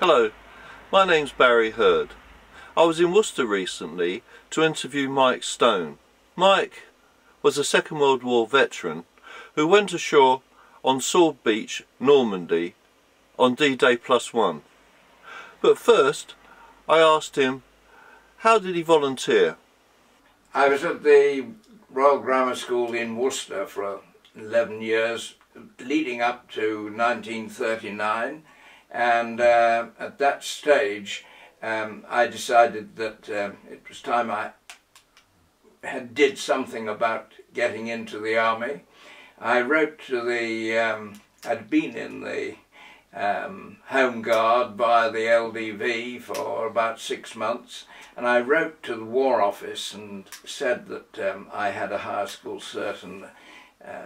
Hello, my name's Barry Hurd. I was in Worcester recently to interview Mike Stone. Mike was a Second World War veteran who went ashore on Sword Beach, Normandy on D-Day +1. But first I asked him, how did he volunteer? I was at the Royal Grammar School in Worcester for 11 years leading up to 1939, and at that stage I decided that it was time I did something about getting into the army. I wrote to the, I'd been in the Home Guard via the LDV for about 6 months, and I wrote to the War Office and said that I had a higher school cert and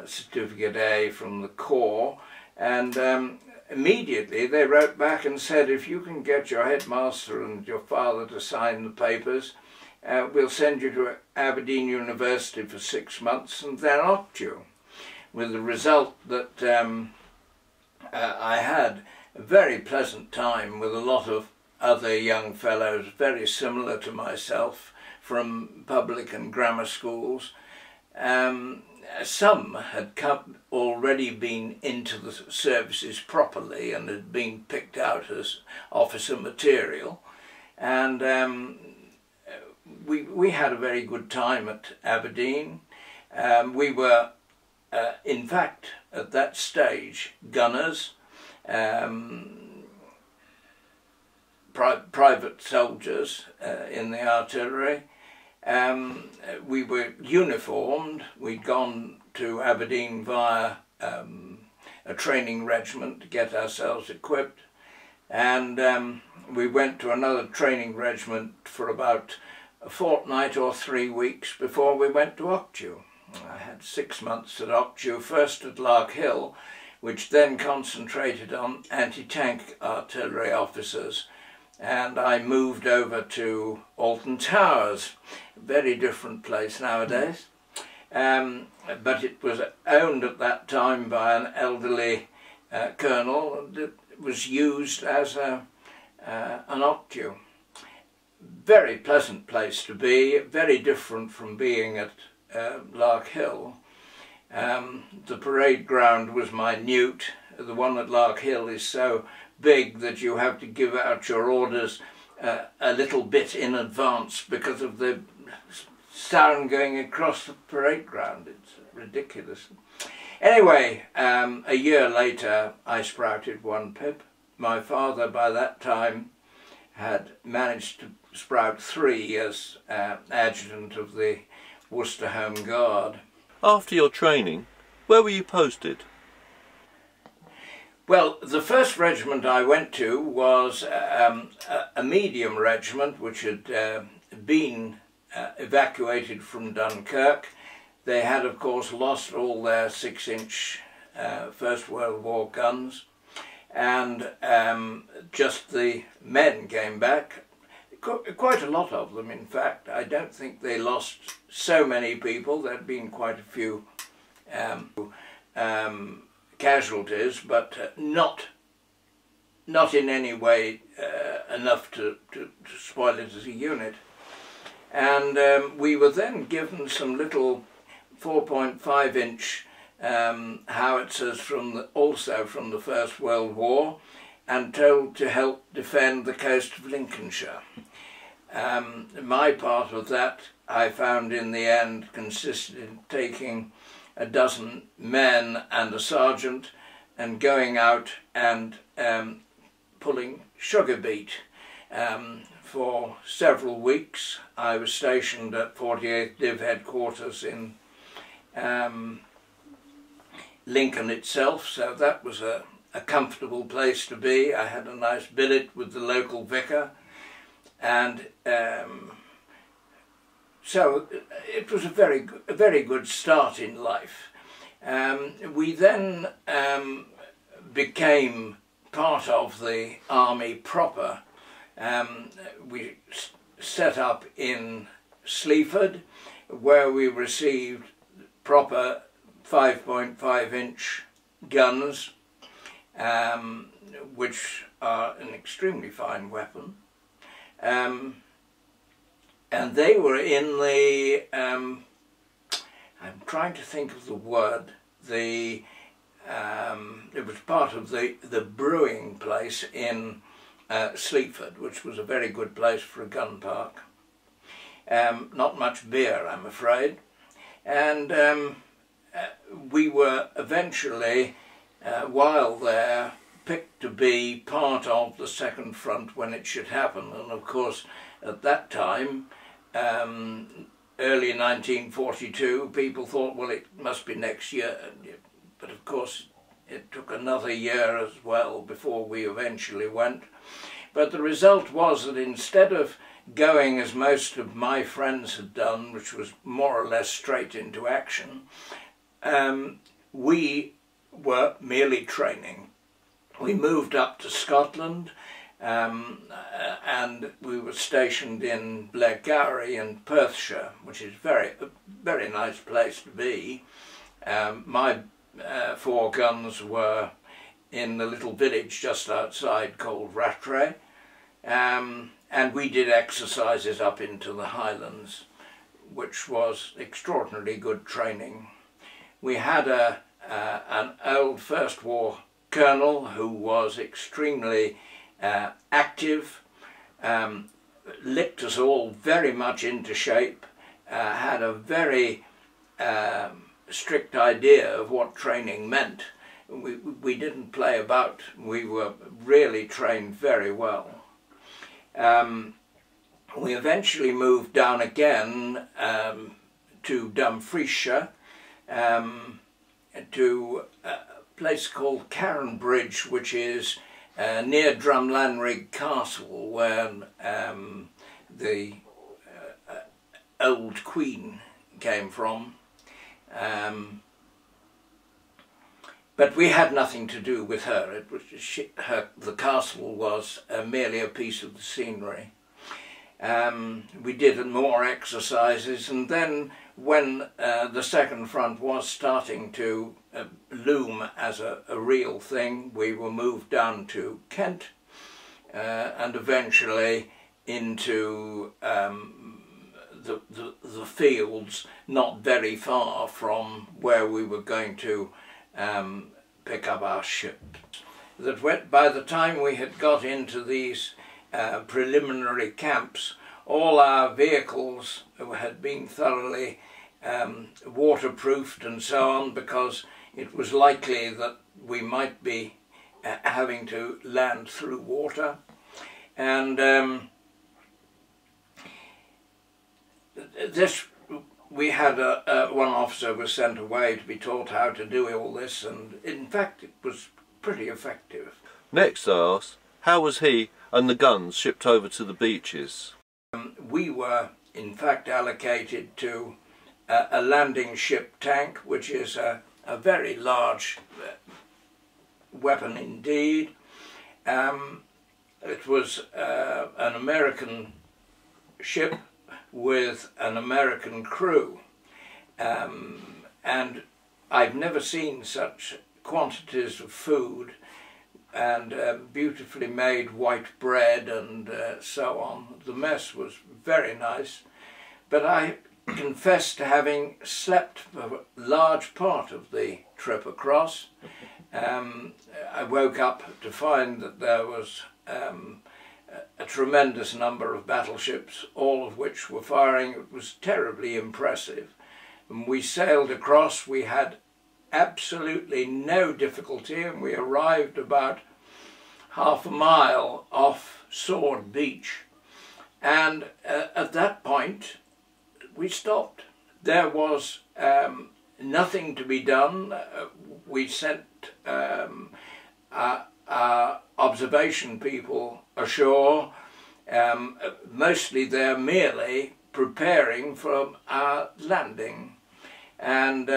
Certificate A from the Corps, and immediately they wrote back and said, if you can get your headmaster and your father to sign the papers, we'll send you to Aberdeen University for 6 months and then opt you. With the result that I had a very pleasant time with a lot of other young fellows very similar to myself from public and grammar schools. Some had already been into the services properly and had been picked out as officer material, and we had a very good time at Aberdeen. We were in fact at that stage gunners, private soldiers in the artillery. We were uniformed. We'd gone to Aberdeen via a training regiment to get ourselves equipped, and we went to another training regiment for about a fortnight or 3 weeks before we went to Octu. I had 6 months at Octu, first at Lark Hill, which then concentrated on anti-tank artillery officers, and I moved over to Alton Towers, a very different place nowadays, but it was owned at that time by an elderly colonel, and it was used as an Octu. Very pleasant place to be, very different from being at Lark Hill. The parade ground was minute. The one at Lark Hill is so big that you have to give out your orders a little bit in advance because of the sound going across the parade ground. It's ridiculous. Anyway, a year later I sprouted 1 pip. My father by that time had managed to sprout 3 as adjutant of the Worcester Home Guard. After your training, where were you posted? Well, the first regiment I went to was a medium regiment which had been evacuated from Dunkirk. They had, of course, lost all their 6-inch First World War guns, and just the men came back. Quite a lot of them, in fact. I don't think they lost so many people. There had been quite a few casualties, but not in any way enough to spoil it as a unit. And we were then given some little 4.5-inch howitzers also from the First World War, and told to help defend the coast of Lincolnshire. My part of that, I found in the end, consisted in taking a dozen men and a sergeant and going out and pulling sugar beet. For several weeks I was stationed at 48th Div headquarters in Lincoln itself, so that was a comfortable place to be. I had a nice billet with the local vicar, and so it was a very good start in life. We then became part of the army proper. We set up in Sleaford, where we received proper 5.5-inch guns, which are an extremely fine weapon. And they were in the, I'm trying to think of the word, it was part of the brewing place in Sleaford, which was a very good place for a gun park. Not much beer, I'm afraid. And we were eventually, while there, picked to be part of the Second Front when it should happen. And of course, at that time, early 1942, people thought, well, it must be next year. But of course, it took another year as well before we eventually went. But the result was that instead of going as most of my friends had done, which was more or less straight into action, we were merely training. We moved up to Scotland, and we were stationed in Blairgowrie in Perthshire, which is a very nice place to be. My 4 guns were in the little village just outside called Rattray, and we did exercises up into the Highlands, which was extraordinarily good training. We had an old First War colonel who was extremely active, licked us all very much into shape, had a very strict idea of what training meant. We didn't play about. We were really trained very well. We eventually moved down again to Dumfriesshire, to a place called Carronbridge, which is near Drumlanrig Castle, where the old Queen came from. But we had nothing to do with her. It was the castle was merely a piece of the scenery. We did more exercises, and then when the Second Front was starting to loom as a real thing, we were moved down to Kent and eventually into the fields not very far from where we were going to pick up our ship. By the time we had got into these preliminary camps, all our vehicles had been thoroughly waterproofed and so on, because it was likely that we might be having to land through water. And we had one officer was sent away to be taught how to do all this, and in fact it was pretty effective. Next I asked, how was he and the guns shipped over to the beaches? We were in fact allocated to a landing ship tank, which is a very large weapon indeed. It was an American ship with an American crew, and I've never seen such quantities of food and beautifully made white bread and so on. The mess was very nice, but I confess to having slept for a large part of the trip across. I woke up to find that there was a tremendous number of battleships, all of which were firing. It was terribly impressive. When we sailed across, we had absolutely no difficulty, and we arrived about half a mile off Sword Beach, and at that point we stopped. There was nothing to be done. We sent our observation people ashore. Mostly they're merely preparing for our landing, and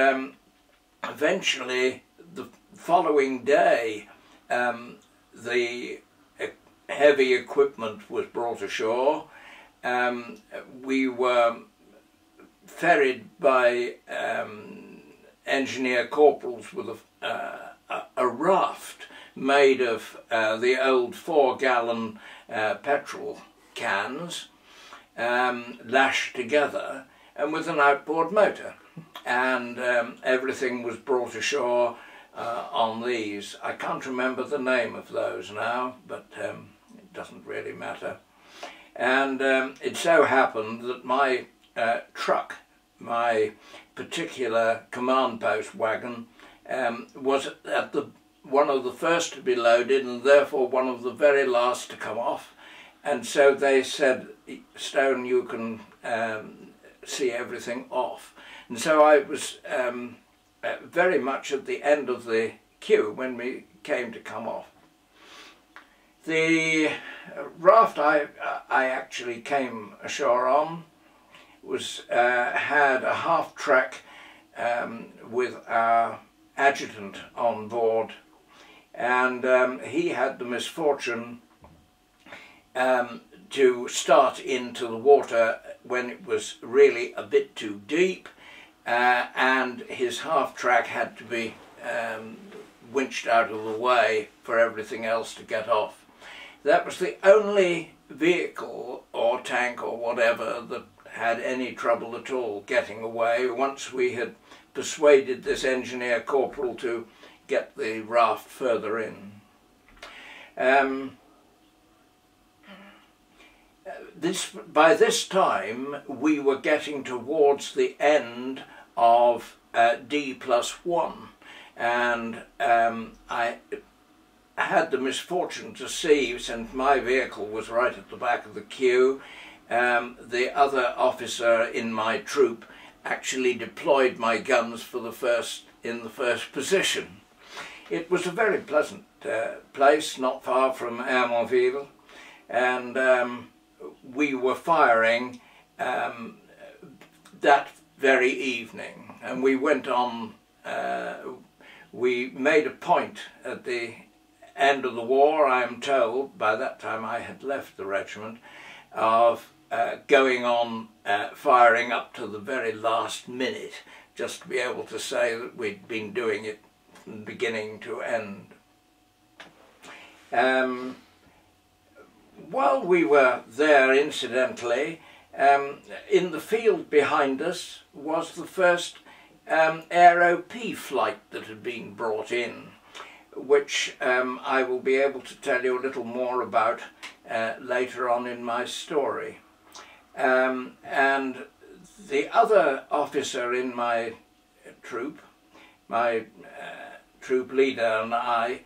eventually the following day the heavy equipment was brought ashore. We were ferried by engineer corporals with a raft made of the old 4-gallon petrol cans, lashed together, and with an outboard motor. And everything was brought ashore on these. I can't remember the name of those now, but it doesn't really matter. And it so happened that my truck, my particular command post wagon, was at one of the first to be loaded, and therefore one of the very last to come off. And so they said, "Stone, you can see everything off." And so I was very much at the end of the queue when we came to come off. The raft I actually came ashore on was had a half-track with our adjutant on board, and he had the misfortune to start into the water when it was really a bit too deep, and his half-track had to be winched out of the way for everything else to get off. That was the only vehicle or tank or whatever that had any trouble at all getting away once we had persuaded this engineer corporal to get the raft further in. By this time we were getting towards the end of D+1, and I had the misfortune to see, since my vehicle was right at the back of the queue, the other officer in my troop actually deployed my guns in the first position. It was a very pleasant place, not far from Hermonville, and we were firing that very evening, and we went on. We made a point at the end of the war, I am told, by that time I had left the regiment, of going on firing up to the very last minute, just to be able to say that we'd been doing it from beginning to end. While we were there, incidentally, in the field behind us was the first Aero-P flight that had been brought in, which I will be able to tell you a little more about later on in my story. And the other officer in my troop leader, and I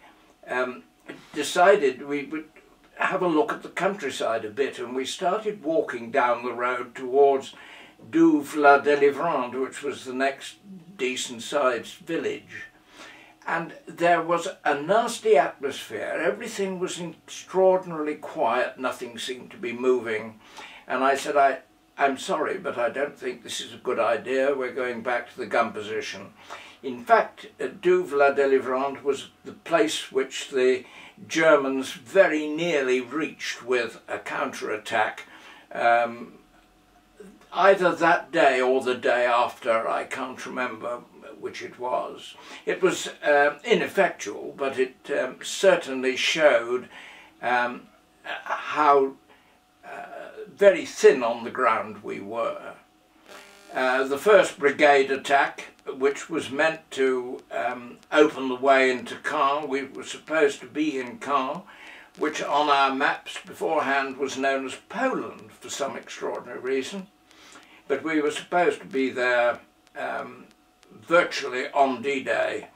decided we would have a look at the countryside a bit, and we started walking down the road towards Douve-la-Délivrande, which was the next decent-sized village. And there was a nasty atmosphere. Everything was extraordinarily quiet, nothing seemed to be moving. And I said, I'm sorry, but I don't think this is a good idea. We're going back to the gun position. In fact, Douve-la-Délivrande was the place which the Germans very nearly reached with a counterattack, either that day or the day after. I can't remember which it was. It was ineffectual, but it certainly showed how very thin on the ground we were. The 1st Brigade attack, which was meant to open the way into Caen, we were supposed to be in Caen, which on our maps beforehand was known as Poland for some extraordinary reason. But we were supposed to be there virtually on D-Day,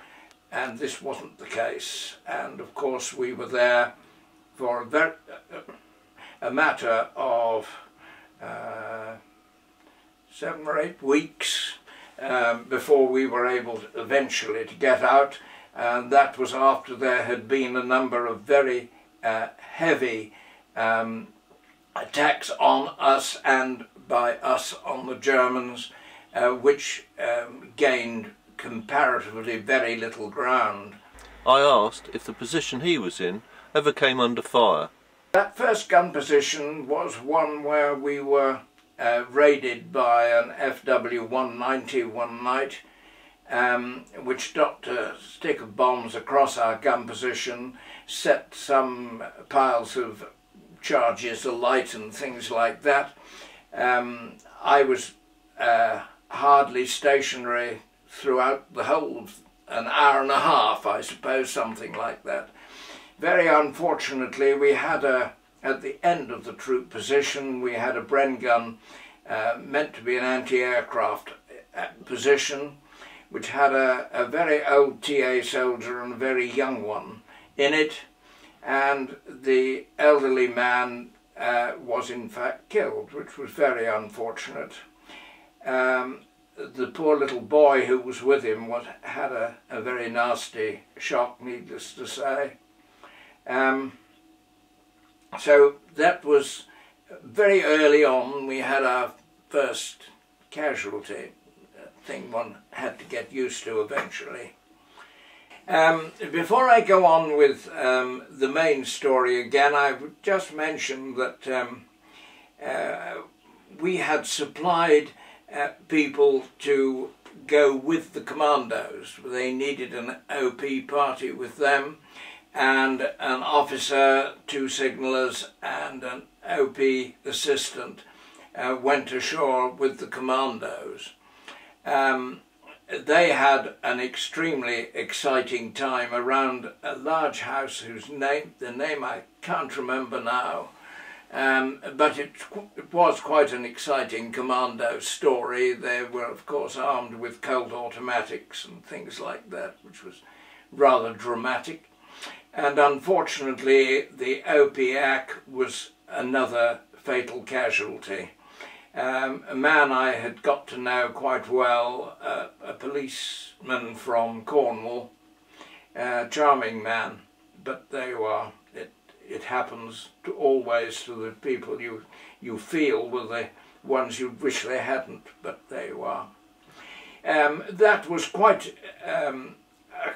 and this wasn't the case. And of course we were there for a matter of 7 or 8 weeks before we were able eventually to get out, and that was after there had been a number of very heavy attacks on us and by us on the Germans, which gained comparatively very little ground. I asked if the position he was in ever came under fire. That first gun position was one where we were raided by an FW-190 one night, which dropped a stick of bombs across our gun position, set some piles of charges alight and things like that. I was hardly stationary throughout the whole of an hour and a half, I suppose, something like that. Very unfortunately, we had at the end of the troop position, we had a Bren gun meant to be an anti-aircraft position, which had a very old TA soldier and a very young one in it, and the elderly man was in fact killed, which was very unfortunate. The poor little boy who was with him had a very nasty shock, needless to say. So that was very early on. We had our first casualty, thing one had to get used to eventually. Before I go on with the main story again, I would just mention that we had supplied people to go with the commandos. They needed an OP party with them, and an officer, 2 signallers and an OP assistant went ashore with the commandos. They had an extremely exciting time around a large house whose name I can't remember now, but it was quite an exciting commando story. They were of course armed with Colt automatics and things like that, which was rather dramatic. And unfortunately the OPAC was another fatal casualty. A man I had got to know quite well, a policeman from Cornwall, charming man, but there you are. It happens always to the people you feel were the ones you wish they hadn't, but there you are. That was quite a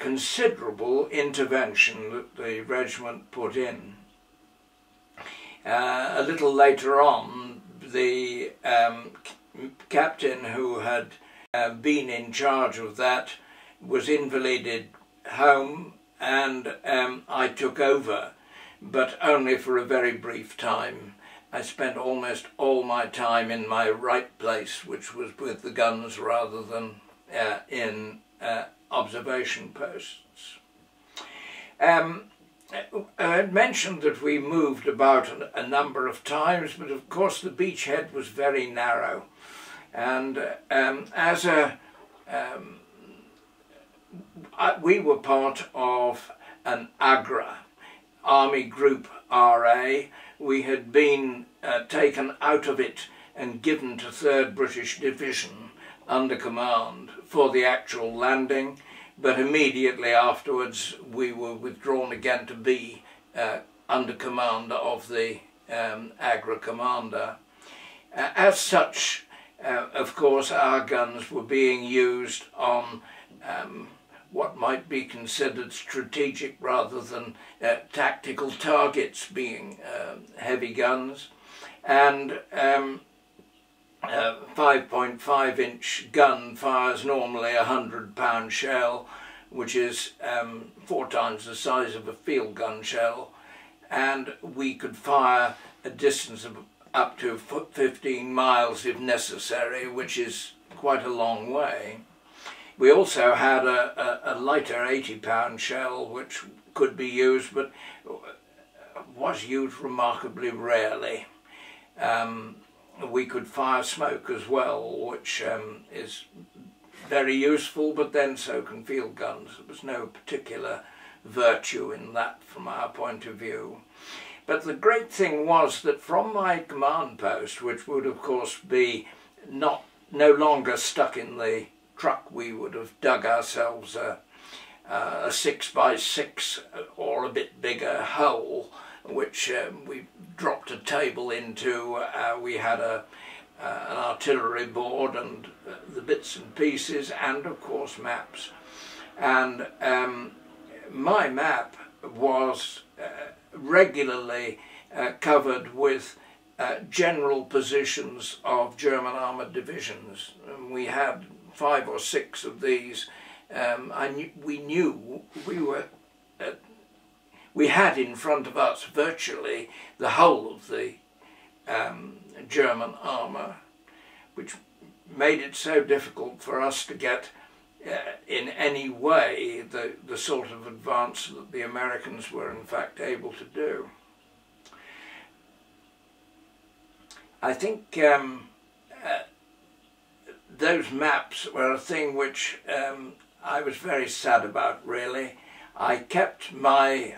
considerable intervention that the regiment put in. A little later on, the captain who had been in charge of that was invalided home, and I took over, but only for a very brief time. I spent almost all my time in my right place, which was with the guns rather than in observation posts. I had mentioned that we moved about a number of times, but of course the beachhead was very narrow, and we were part of an AGRA, Army Group RA. We had been taken out of it and given to 3rd British Division under command for the actual landing, but immediately afterwards we were withdrawn again to be under command of the AGRA commander. As such, of course, our guns were being used on what might be considered strategic rather than tactical targets, being heavy guns, and 5.5-inch gun fires normally a 100-pound shell, which is 4 times the size of a field gun shell, and we could fire a distance of up to 15 miles if necessary, which is quite a long way. We also had a lighter 80-pound shell which could be used, but was used remarkably rarely. We could fire smoke as well, which is very useful, but then so can field guns. There was no particular virtue in that from our point of view. But the great thing was that from my command post, which would of course be no longer stuck in the truck, we would have dug ourselves a 6x6 or a bit bigger hole, which we dropped a table into. We had an artillery board and the bits and pieces, and of course maps. And my map was regularly covered with general positions of German armoured divisions. And we had 5 or 6 of these we had in front of us virtually the whole of the German armour, which made it so difficult for us to get in any way the sort of advance that the Americans were in fact able to do. I think those maps were a thing which I was very sad about, really. I kept my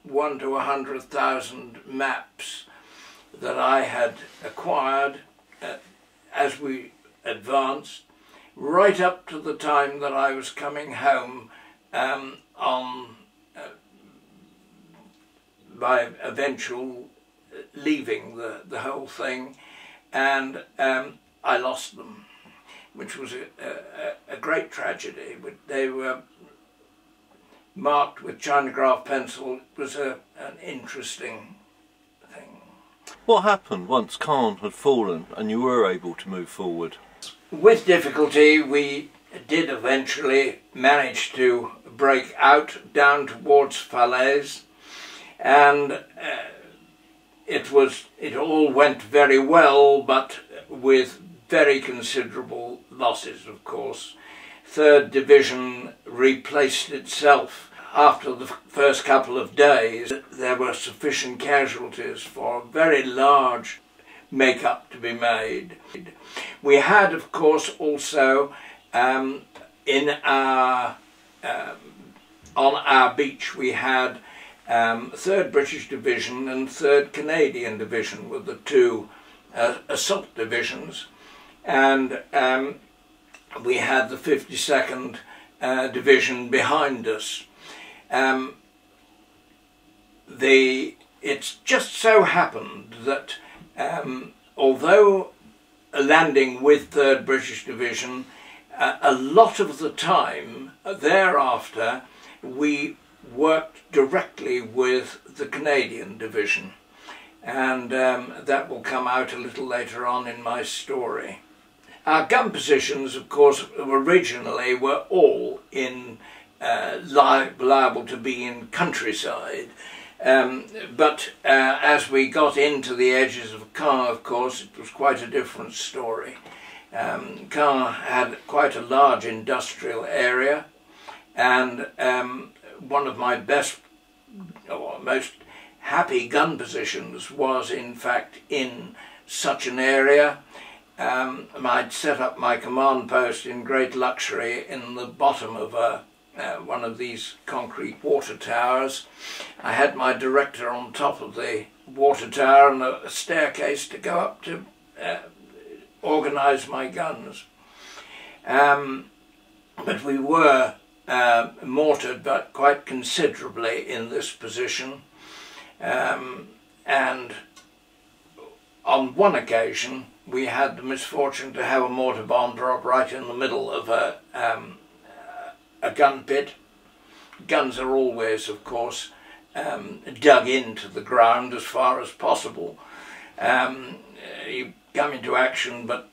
1 to 100,000 maps that I had acquired as we advanced, right up to the time that I was coming home on my eventual leaving the whole thing, and I lost them, which was a great tragedy. They were marked with Chinagraph pencil. It was an interesting thing. What happened once Caen had fallen and you were able to move forward? With difficulty, we did eventually manage to break out down towards Falaise, and it all went very well, but with very considerable losses, of course. 3rd Division replaced itself after the first couple of days. There were sufficient casualties for a very large make-up to be made. We had, of course, also on our beach we had 3rd British Division and 3rd Canadian Division were the two assault divisions, and we had the 52nd Division behind us. It's just so happened that although landing with 3rd British Division, a lot of the time thereafter we worked directly with the Canadian Division, and that will come out a little later on in my story. Our gun positions, of course, originally were all in liable to be in countryside, but as we got into the edges of Caen, of course, it was quite a different story. Caen had quite a large industrial area, and one of my best or most happy gun positions was in fact in such an area. I'd set up my command post in great luxury in the bottom of one of these concrete water towers. I had my director on top of the water tower and a staircase to go up to organise my guns. But we were mortared but quite considerably in this position, and on one occasion we had the misfortune to have a mortar bomb drop right in the middle of a gun pit. Guns are always, of course, dug into the ground as far as possible. You come into action, but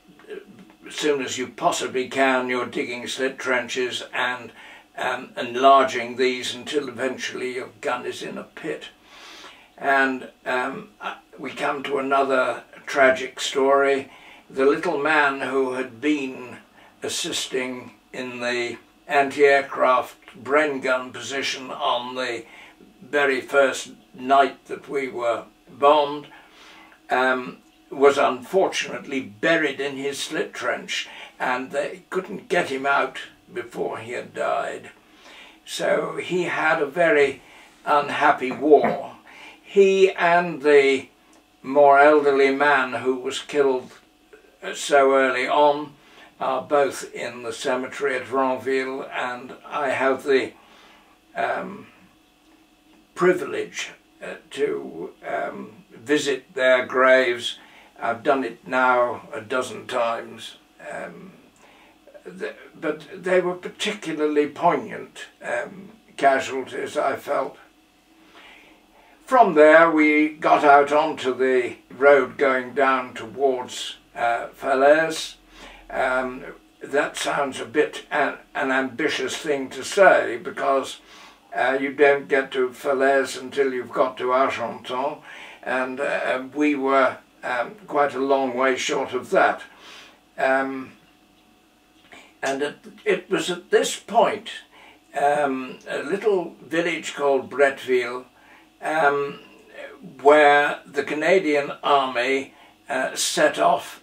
as soon as you possibly can, you're digging slit trenches and enlarging these until eventually your gun is in a pit. And we come to another tragic story. The little man who had been assisting in the anti-aircraft Bren gun position on the very first night that we were bombed was unfortunately buried in his slit trench, and they couldn't get him out before he had died. So he had a very unhappy war. He and the more elderly man who was killed so early on are both in the cemetery at Ranville, and I have the privilege to visit their graves. I've done it now a dozen times, but they were particularly poignant casualties, I felt. From there we got out onto the road going down towards Falaise. that sounds a bit an ambitious thing to say, because you don't get to Falaise until you've got to Argenton, and we were quite a long way short of that. And it was at this point, a little village called Bretteville, where the Canadian Army set off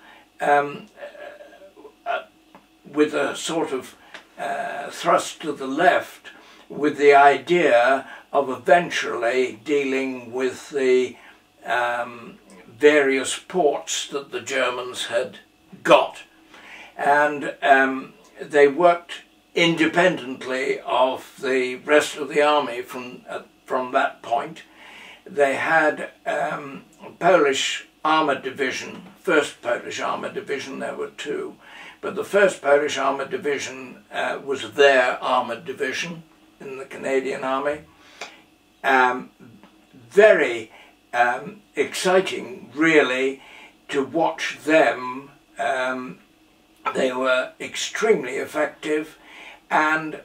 with a sort of thrust to the left, with the idea of eventually dealing with the various ports that the Germans had got. And they worked independently of the rest of the army from that point. They had Polish Armoured Division, 1st Polish Armoured Division, there were two, but the 1st Polish Armoured Division was their armoured division in the Canadian Army. Very exciting, really, to watch them. They were extremely effective, and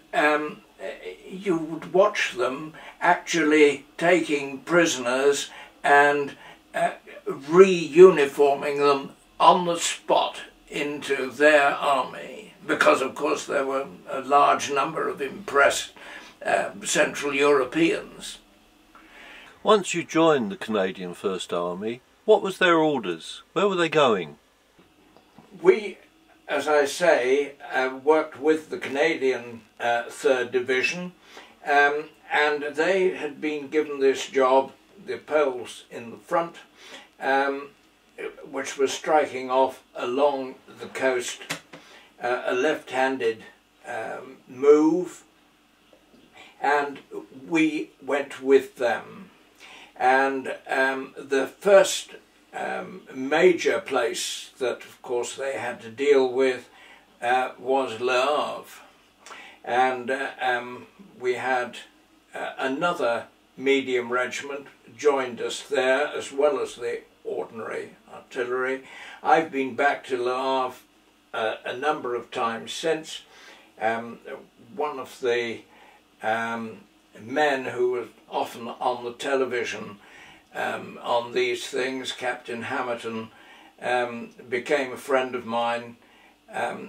you would watch them actually taking prisoners and re-uniforming them on the spot into their army, because of course there were a large number of impressed Central Europeans. Once you joined the Canadian First Army, what was their orders? Where were they going? We, as I say, worked with the Canadian 3rd Division, and they had been given this job, the Poles in the front, which was striking off along the coast, a left-handed move, and we went with them. And the first major place that, of course, they had to deal with was Le Havre. And we had another medium regiment joined us there, as well as the ordinary artillery. I've been back to Le Havre a number of times since. One of the men who was often on the television on these things, Captain Hamerton, became a friend of mine.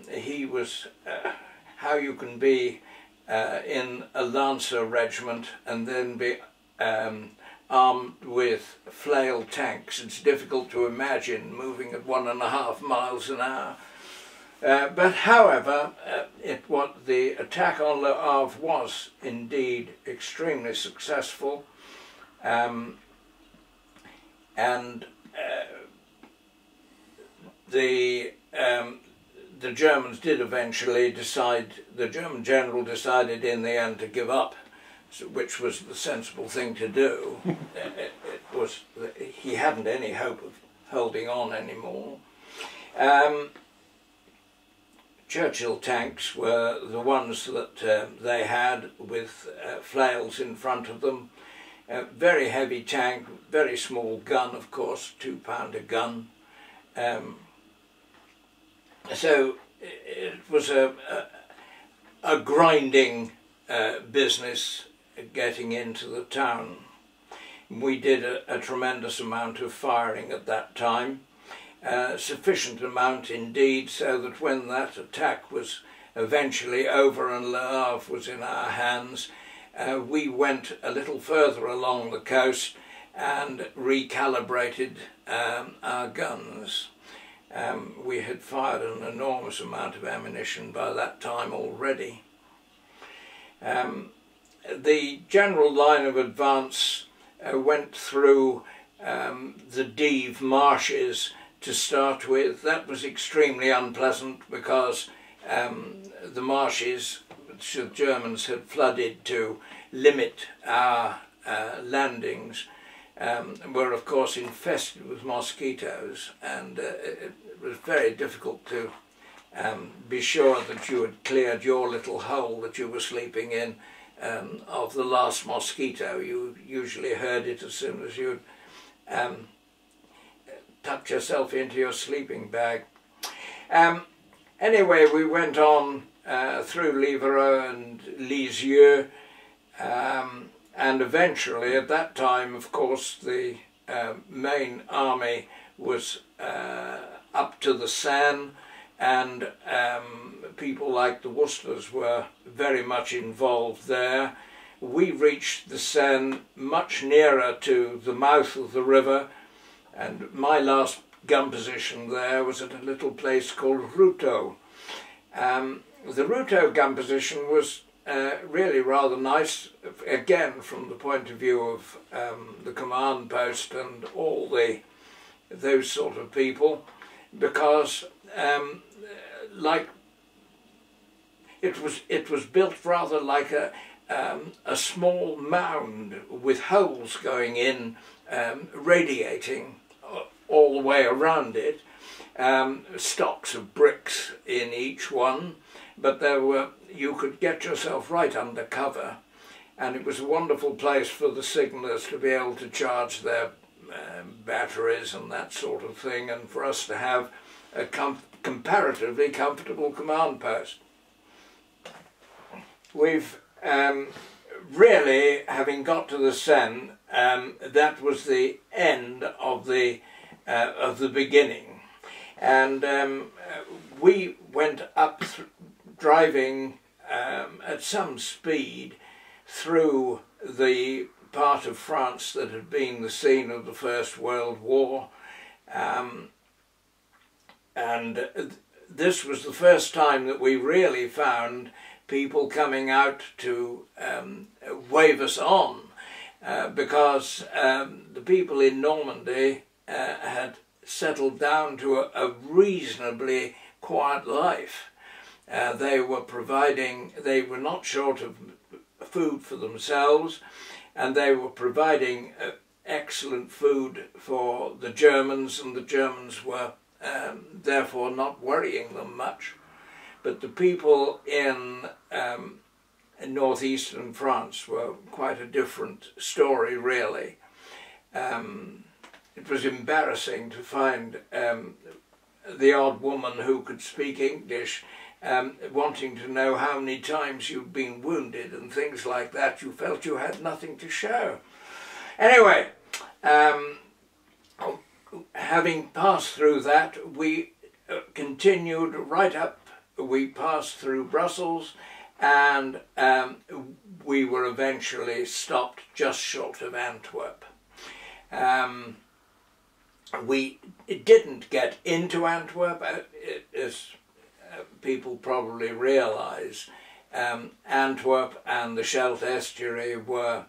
He was how you can be in a Lancer regiment and then be armed with flail tanks. It's difficult to imagine moving at 1.5 miles an hour. But however, the attack on Le Havre was indeed extremely successful, and the Germans did eventually decide, the German general decided in the end to give up, which was the sensible thing to do. He hadn't any hope of holding on anymore. Churchill tanks were the ones that they had, with flails in front of them. Very heavy tank, very small gun, of course, 2-pounder gun. So it was a grinding business getting into the town. We did a tremendous amount of firing at that time. Sufficient amount indeed, so that when that attack was eventually over and Le Havre was in our hands, we went a little further along the coast and recalibrated our guns. We had fired an enormous amount of ammunition by that time already. The general line of advance went through the Dives marshes to start with. That was extremely unpleasant, because the marshes, which the Germans had flooded to limit our landings, were of course infested with mosquitoes, and it was very difficult to be sure that you had cleared your little hole that you were sleeping in of the last mosquito. You usually heard it as soon as you tucked yourself into your sleeping bag. Anyway, we went on through Livarot and Lisieux, and eventually, at that time, of course, the main army was up to the Seine, and people like the Worcesters were very much involved there. We reached the Seine much nearer to the mouth of the river, and my last gun position there was at a little place called Routot. The Routot gun position was really rather nice, again from the point of view of the command post and all those sort of people, because like it was built rather like a small mound with holes going in, radiating all the way around it, stocks of bricks in each one, but you could get yourself right under cover, and it was a wonderful place for the signallers to be able to charge their batteries and that sort of thing, and for us to have a comparatively comfortable command post. We've really, having got to the Seine, that was the end of the beginning, and we went up driving at some speed through the part of France that had been the scene of the First World War, and this was the first time that we really found people coming out to wave us on, because the people in Normandy had settled down to a reasonably quiet life. They were not short of food for themselves, and they were providing excellent food for the Germans, and the Germans were therefore not worrying them much. But the people in northeastern France were quite a different story, really. It was embarrassing to find the odd woman who could speak English wanting to know how many times you'd been wounded and things like that. You felt you had nothing to show. Anyway, having passed through that, we continued right up. We passed through Brussels, and we were eventually stopped just short of Antwerp. We didn't get into Antwerp, as people probably realise. Antwerp and the Scheldt estuary were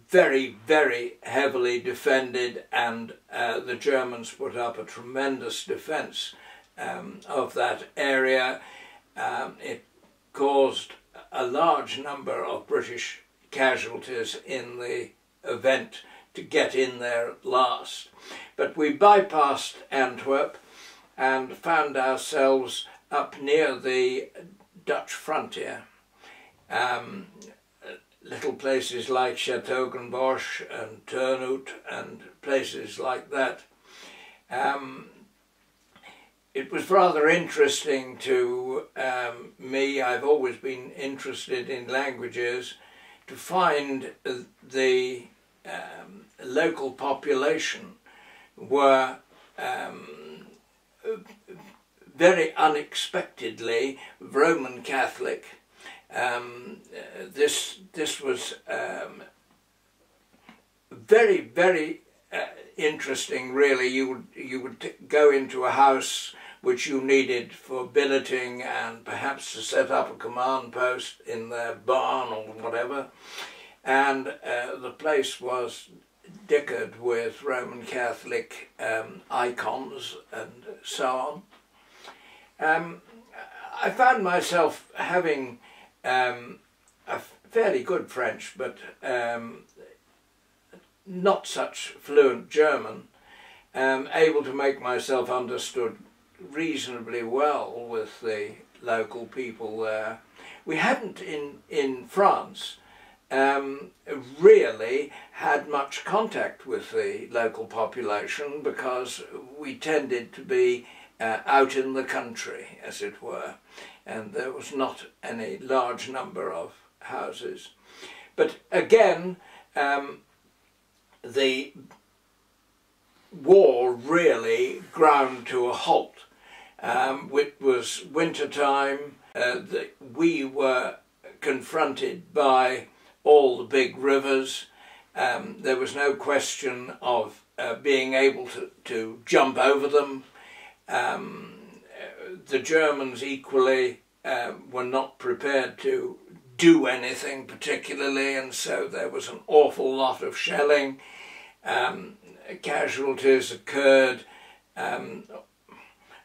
very, very heavily defended, and the Germans put up a tremendous defence of that area. It caused a large number of British casualties in the event to get in there at last. But we bypassed Antwerp and found ourselves up near the Dutch frontier. Little places like Châteaugenbosch and Turnhout and places like that. It was rather interesting to me. I've always been interested in languages, to find the local population were very unexpectedly Roman Catholic. This was very, very interesting, really. You would go into a house which you needed for billeting and perhaps to set up a command post in their barn or whatever, and the place was dicked with Roman Catholic icons and so on. I found myself having a fairly good French, but not such fluent German, able to make myself understood reasonably well with the local people there. We hadn't in France really had much contact with the local population, because we tended to be out in the country, as it were, and there was not any large number of houses. But again, the war really ground to a halt. It was winter time. We were confronted by all the big rivers. There was no question of being able to jump over them. The Germans equally were not prepared to do anything particularly, and so there was an awful lot of shelling. Casualties occurred,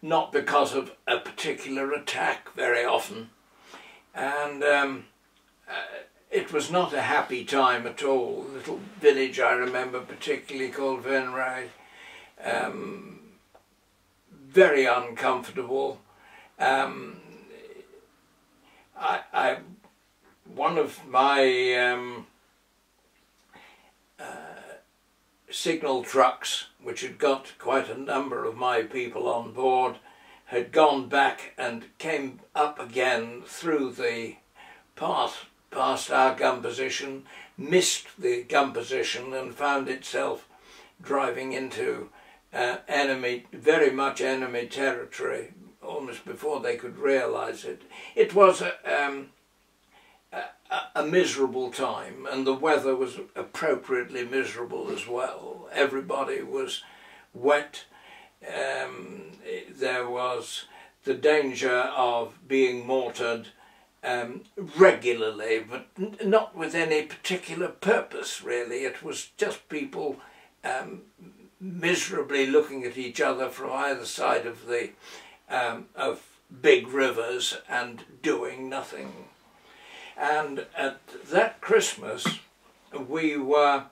not because of a particular attack very often, and it was not a happy time at all. A little village I remember particularly called Venray, very uncomfortable. One of my signal trucks, which had got quite a number of my people on board, had gone back and came up again through the path past our gun position, missed the gun position and found itself driving into very much enemy territory almost before they could realise it. It was a miserable time, and the weather was appropriately miserable as well. Everybody was wet. There was the danger of being mortared regularly, but not with any particular purpose really. It was just people miserably looking at each other from either side of the of big rivers and doing nothing. And at that Christmas we were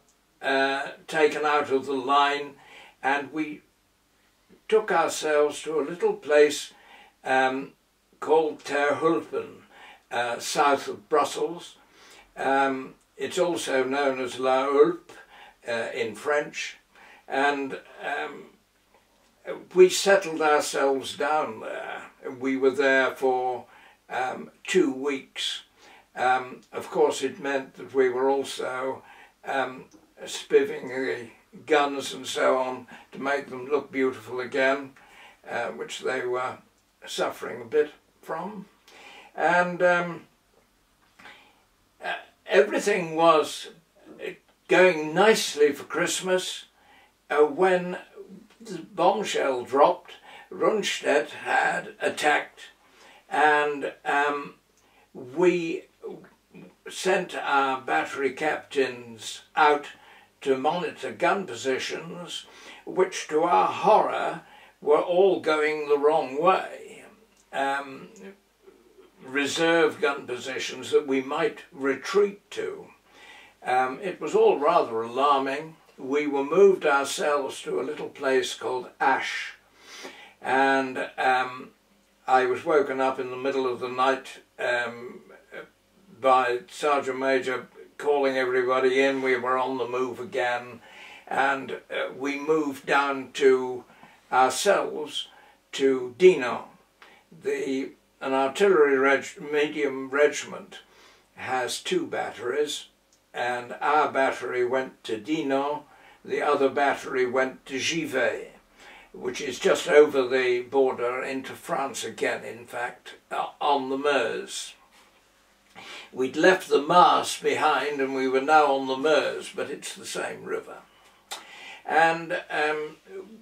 taken out of the line, and we took ourselves to a little place called Terhulpen, south of Brussels. It's also known as La Hulpe in French, and we settled ourselves down there. We were there for 2 weeks. Of course, it meant that we were also spivving the guns and so on to make them look beautiful again, which they were suffering a bit from. And everything was going nicely for Christmas when the bombshell dropped. Rundstedt had attacked, and we sent our battery captains out to monitor gun positions, which to our horror were all going the wrong way. Reserve gun positions that we might retreat to. It was all rather alarming. We were moved ourselves to a little place called Ash, and I was woken up in the middle of the night by Sergeant Major calling everybody in. We were on the move again, and we moved down to ourselves to Dinant. An artillery medium regiment has 2 batteries, and our battery went to Dinant. The other battery went to Givet, which is just over the border into France again, in fact, on the Meuse. We'd left the Maas behind and we were now on the Meuse, but it's the same river. And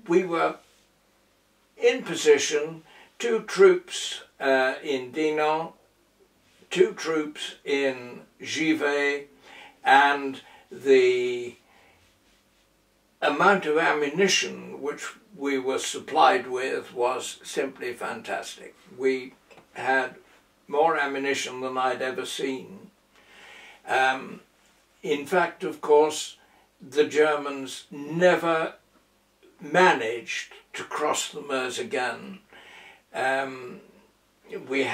we were in position, 2 troops in Dinant, 2 troops in Givet, and the amount of ammunition which we were supplied with was simply fantastic. We had more ammunition than I'd ever seen. In fact, of course, the Germans never managed to cross the Meuse again. We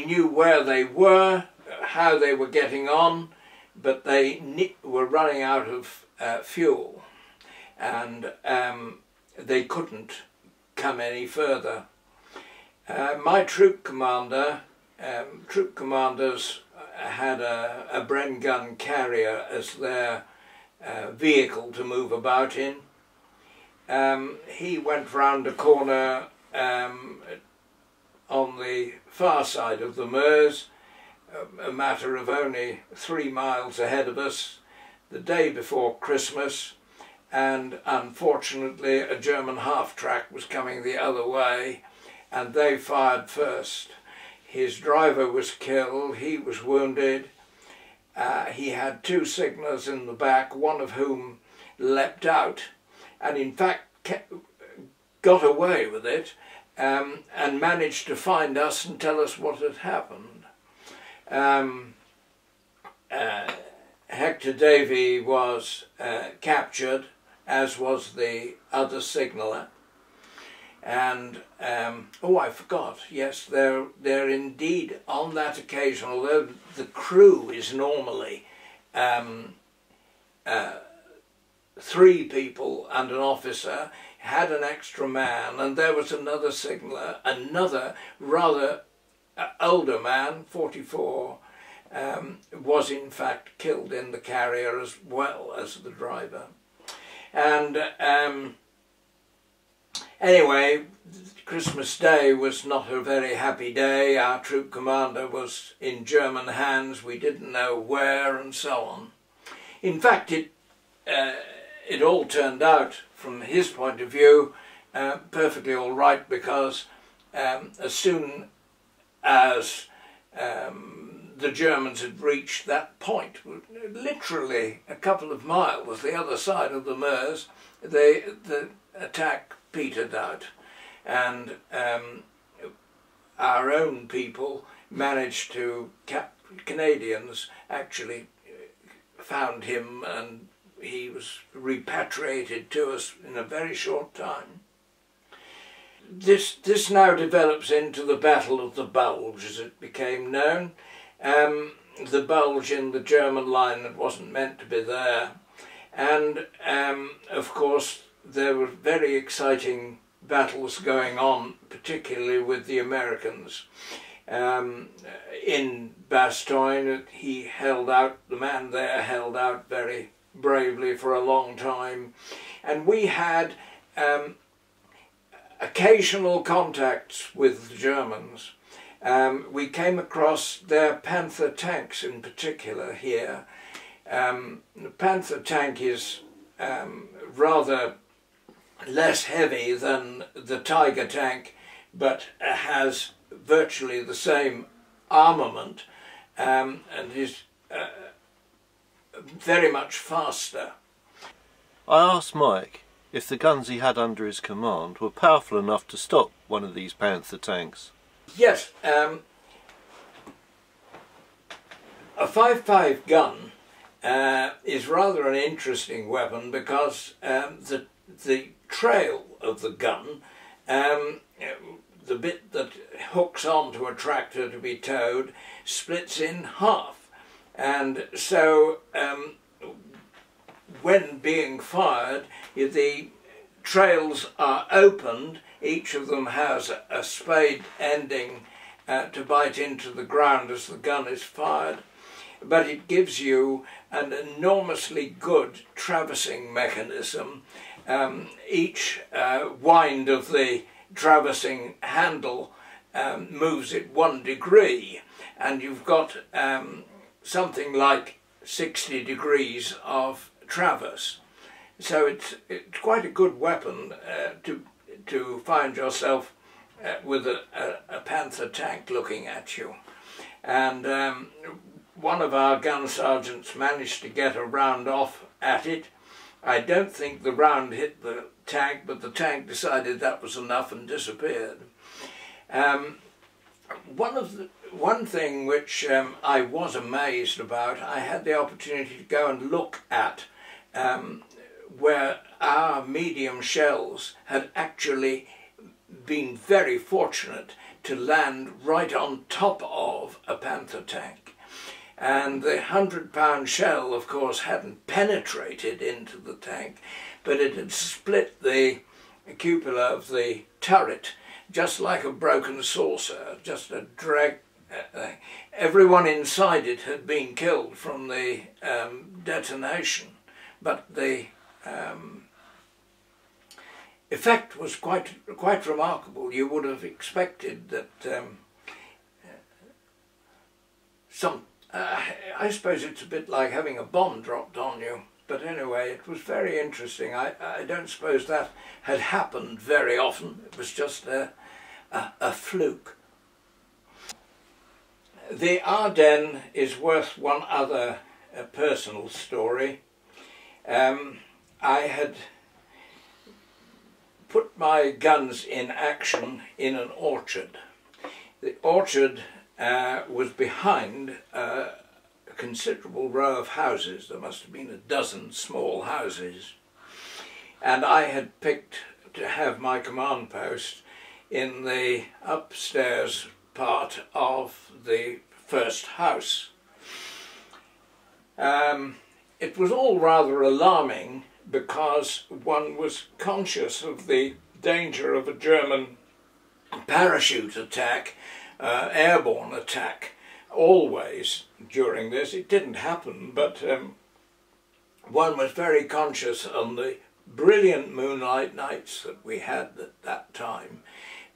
knew where they were, how they were getting on, but they were running out of fuel, and they couldn't come any further. My troop commanders had a Bren gun carrier as their vehicle to move about in. He went round a corner on the far side of the Meuse, a matter of only 3 miles ahead of us, the day before Christmas, and unfortunately a German half-track was coming the other way, and they fired first. His driver was killed, he was wounded. He had 2 signallers in the back, one of whom leapt out, and in fact got away with it, and managed to find us and tell us what had happened. Hector Davy was captured, as was the other signaller. And, oh, I forgot, yes, they're indeed, on that occasion, although the crew is normally 3 people and an officer, had an extra man, and there was another signaller, another rather older man, 44, was in fact killed in the carrier as well as the driver. And anyway, Christmas Day was not a very happy day. Our troop commander was in German hands, we didn't know where, and so on. In fact, it all turned out, from his point of view, perfectly all right, because as soon as the Germans had reached that point, literally a couple of miles the other side of the Meuse, the attack petered out, and our own people managed to, Canadians actually found him, and he was repatriated to us in a very short time. This now develops into the Battle of the Bulge, as it became known. The bulge in the German line that wasn't meant to be there. And of course there were very exciting battles going on, particularly with the Americans. In Bastogne, he held out, the man there held out very bravely for a long time, and we had occasional contacts with the Germans. We came across their Panther tanks in particular here. The Panther tank is rather less heavy than the Tiger tank, but has virtually the same armament, and is very much faster. I asked Mike if the guns he had under his command were powerful enough to stop one of these Panther tanks. Yes, a 5.5 gun is rather an interesting weapon, because the trail of the gun, the bit that hooks onto a tractor to be towed, splits in half, and so when being fired, the trails are opened. Each of them has a spade ending to bite into the ground as the gun is fired, but it gives you an enormously good traversing mechanism. Each wind of the traversing handle moves it 1 degree, and you've got something like 60 degrees of traverse. So it's quite a good weapon to find yourself with a Panther tank looking at you. And one of our gun sergeants managed to get a round off at it. I don't think the round hit the tank, but the tank decided that was enough and disappeared. One thing which I was amazed about, I had the opportunity to go and look at where our medium shells had actually been very fortunate to land right on top of a Panther tank. And the 100-pound shell, of course, hadn't penetrated into the tank, but it had split the cupola of the turret, just like a broken saucer, just a drag. Everyone inside it had been killed from the detonation, but the effect was quite remarkable. You would have expected that I suppose it's a bit like having a bomb dropped on you. But anyway, it was very interesting. I don't suppose that had happened very often. It was just a fluke. The Ardennes is worth one other personal story. I had put my guns in action in an orchard. The orchard was behind a considerable row of houses. There must have been a dozen small houses, and I had picked to have my command post in the upstairs part of the first house. It was all rather alarming because one was conscious of the danger of a German parachute attack, airborne attack, always during this. It didn't happen, but one was very conscious on the brilliant moonlight nights that we had at that time,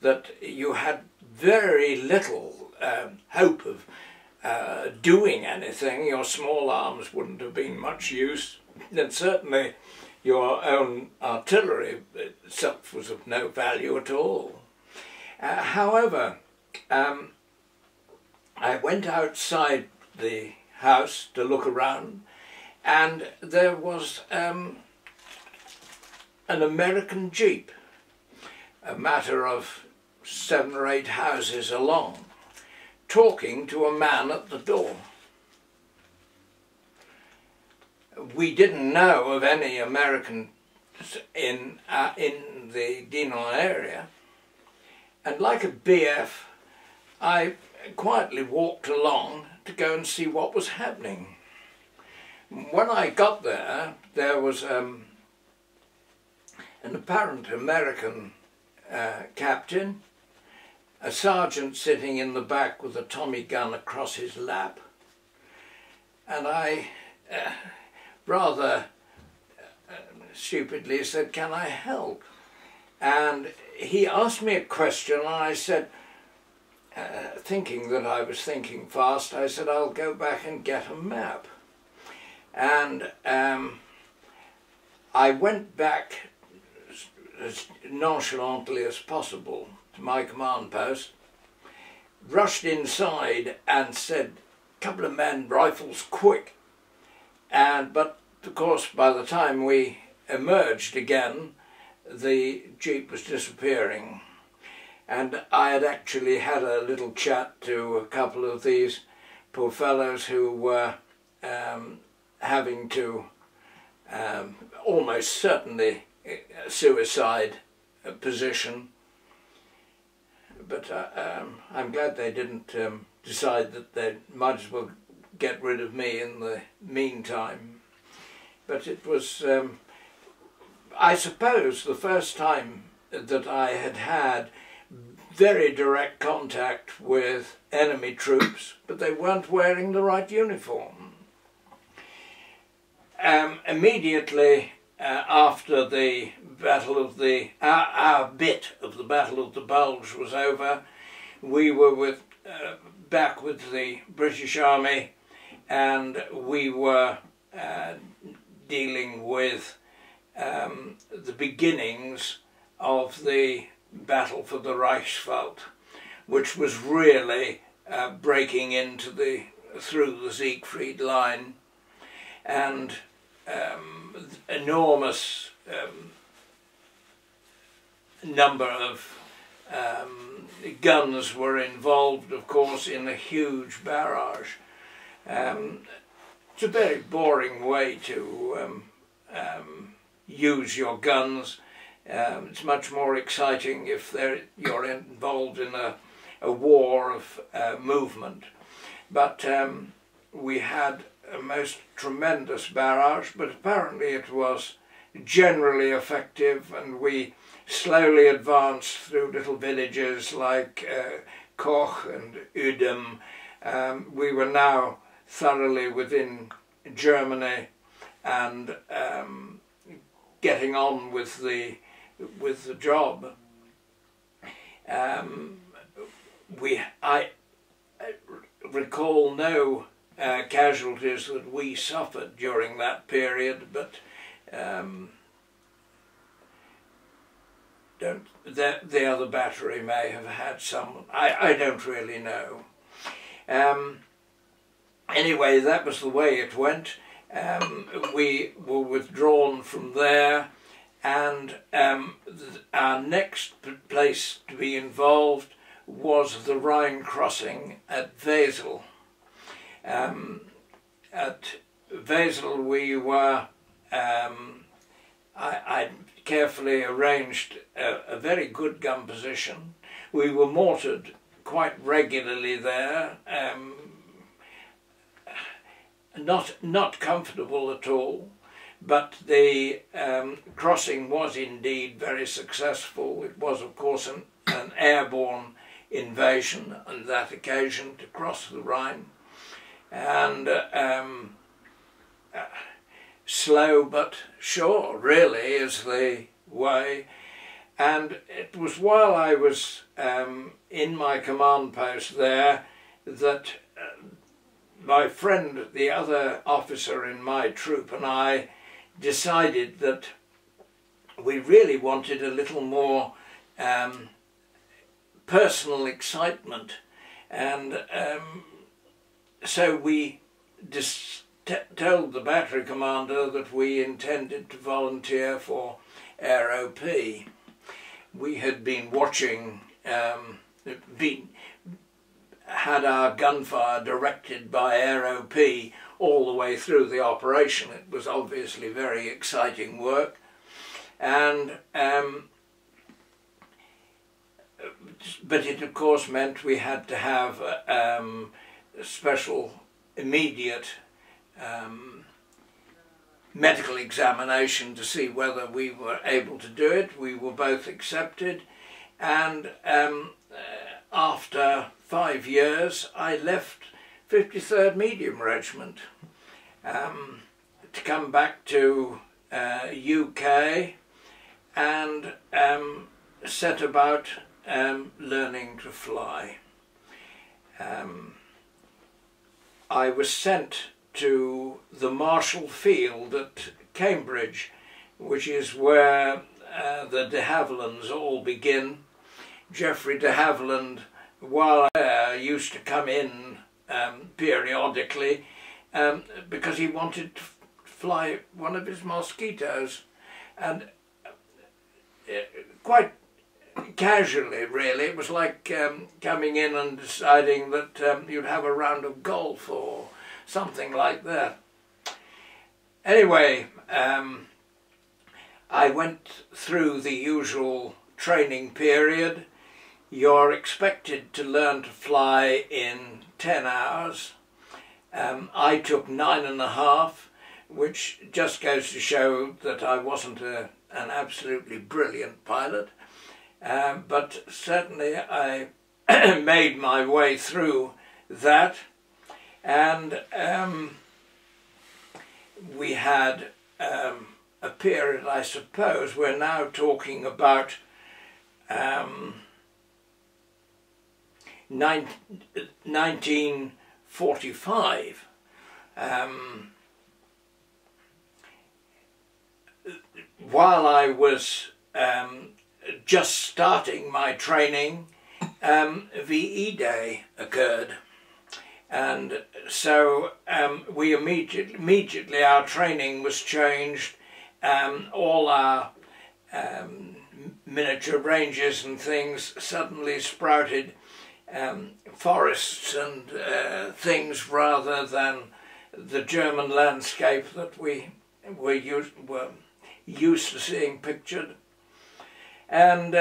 that you had very little hope of doing anything. Your small arms wouldn't have been much use, and certainly your own artillery itself was of no value at all. However, I went outside the house to look around, and there was an American jeep, a matter of 7 or 8 houses along, talking to a man at the door. We didn't know of any Americans in the Dinan area, and like a BF, I quietly walked along to go and see what was happening. When I got there, there was an apparent American captain, a sergeant sitting in the back with a Tommy gun across his lap, and I rather stupidly said, "Can I help?" And he asked me a question, and I said, thinking that I was thinking fast, I said, "I'll go back and get a map." And I went back as nonchalantly as possible to my command post, rushed inside and said, "Couple of men, rifles, quick." But of course, by the time we emerged again, the jeep was disappearing. And I had actually had a little chat to a couple of these poor fellows who were having to almost certainly suicide position. But I'm glad they didn't decide that they might as well get rid of me in the meantime. But it was, I suppose, the first time that I had had very direct contact with enemy troops, but they weren't wearing the right uniform. Immediately after the Battle of the, our bit of the Battle of the Bulge was over, we were back with the British Army, and we were dealing with the beginnings of the battle for the Reichswald, which was really breaking into through the Siegfried line, and enormous number of guns were involved, of course, in a huge barrage. It's a very boring way to use your guns. It's much more exciting if you're involved in a war of movement. But we had a most tremendous barrage, but apparently it was generally effective, and we slowly advanced through little villages like Koch and Udem. We were now thoroughly within Germany and getting on with the job. I recall no casualties that we suffered during that period, but the other battery may have had some. I don't really know. Anyway, that was the way it went. We were withdrawn from there, and our next place to be involved was the Rhine crossing at Wesel. At Wesel we were, I carefully arranged a very good gun position. We were mortared quite regularly there, not comfortable at all, but the crossing was indeed very successful. It was of course an airborne invasion on that occasion to cross the Rhine, and slow but sure really is the way. And it was while I was in my command post there that my friend, the other officer in my troop, and I decided that we really wanted a little more personal excitement, and so we told the battery commander that we intended to volunteer for AROP. We had been watching, had our gunfire directed by AROP all the way through the operation. It was obviously very exciting work, and but it of course meant we had to have a special immediate medical examination to see whether we were able to do it. We were both accepted, and after 5 years I left 53rd Medium Regiment to come back to UK and set about learning to fly. I was sent to the Marshall Field at Cambridge, which is where the de Havillands all begin. Geoffrey de Havilland, while there, used to come in periodically because he wanted to fly one of his Mosquitoes, and quite casually really. It was like coming in and deciding that you'd have a round of golf or something like that. Anyway, I went through the usual training period. You're expected to learn to fly in 10 hours. I took 9.5, which just goes to show that I wasn't an absolutely brilliant pilot. But certainly I made my way through that, and we had a period, I suppose, we're now talking about 1945. While I was just starting my training, VE Day occurred, and so we immediately our training was changed. All our miniature ranges and things suddenly sprouted forests and things rather than the German landscape that we were used to seeing pictured. And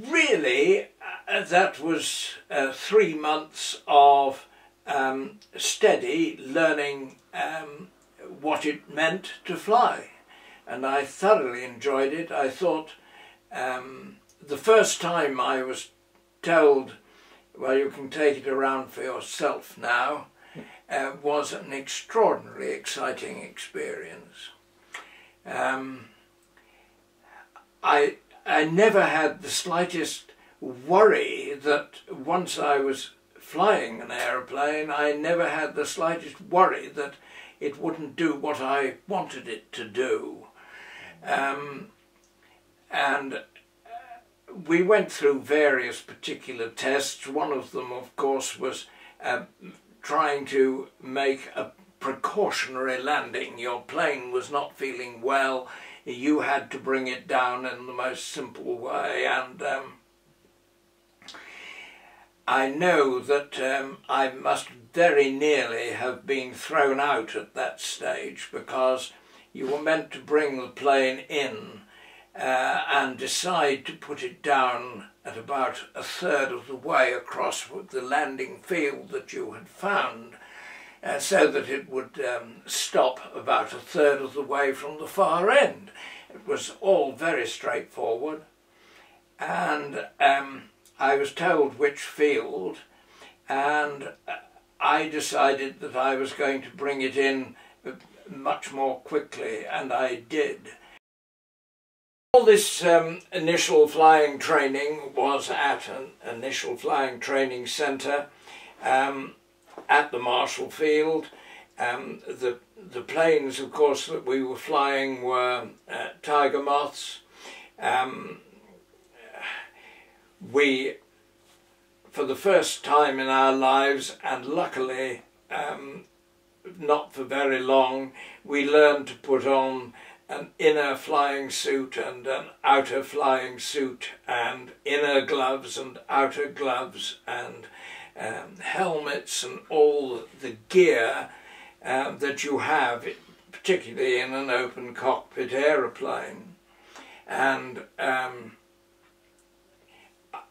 really that was 3 months of steady learning what it meant to fly. And I thoroughly enjoyed it. I thought the first time I was told, well, you can take it around for yourself now, was an extraordinarily exciting experience. I never had the slightest worry that once I was flying an aeroplane, I never had the slightest worry that it wouldn't do what I wanted it to do. And we went through various particular tests. One of them, of course, was trying to make a precautionary landing. Your plane was not feeling well. You had to bring it down in the most simple way. And I know that I must very nearly have been thrown out at that stage, because you were meant to bring the plane in and decide to put it down at about a third of the way across the landing field that you had found, so that it would stop about a third of the way from the far end. It was all very straightforward, and I was told which field, and I decided that I was going to bring it in much more quickly, and I did. All this initial flying training was at an initial flying training centre at the Marshall Field. The planes, of course, that we were flying were Tiger Moths. We, for the first time in our lives, and luckily not for very long, we learned to put on an inner flying suit and an outer flying suit, and inner gloves and outer gloves, and helmets, and all the gear that you have, particularly in an open cockpit aeroplane. And